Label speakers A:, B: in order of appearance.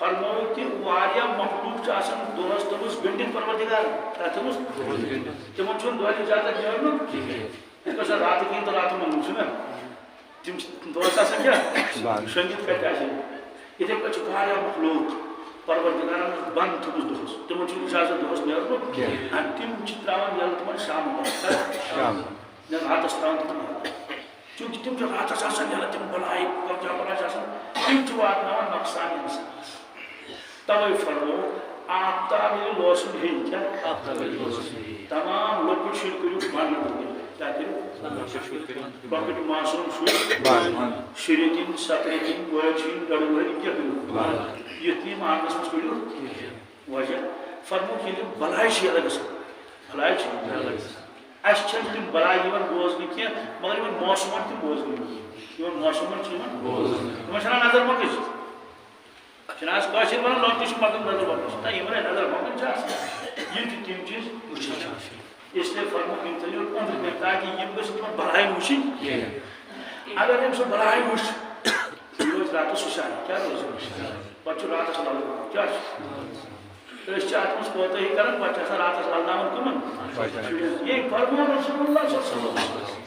A: فرمو کہ واریا مخلوق آسان دہس تمس گنڈت پروردگار تمس تمن چھن دہل اجازت دین سا رات کھین تو رات منگو چھ تم دہس آسان کیا شنگت کت اتھے پہ واریا مخلوق پروردگارن بند تھوس دہس تمن چھن اجازت دہس نیرن تم تراوان یل تمن شام راتس تراوان تمن چونکہ تم راتس آسان یل تم بلائی بلائی تم واتناوان نقصان انسانس توے فرمو آفتاب لوسن ہین کیا تمام لوگ شر کرو ماننے کیا کرو بکٹ معصوم شر شریکن سترکن گوچن ڈڑوہر کیا کرو یتیم آنگس مس کرو وجہ فرمو کہ بلائی چھ الگ بلائی اس تم بلائی بوزن کی مگر موسمن تم بوزن موسمن بوزن نظر مکش چناز کاشر ونان لوگ مکن نظر مکش یہ نظر مکن یہ تم چیز اس لیے فرمو کہ تھو اندر میں تاکہ یہ گھس تم بلائی وچن اگر ہم سو بلائی وچ روز رات سوشان کیا روز پہ رات لل کیا ات مز کوتاہی کران پہ رات للناون کمن یہ فرمو رسول اللہ صلی اللہ علیہ وسلم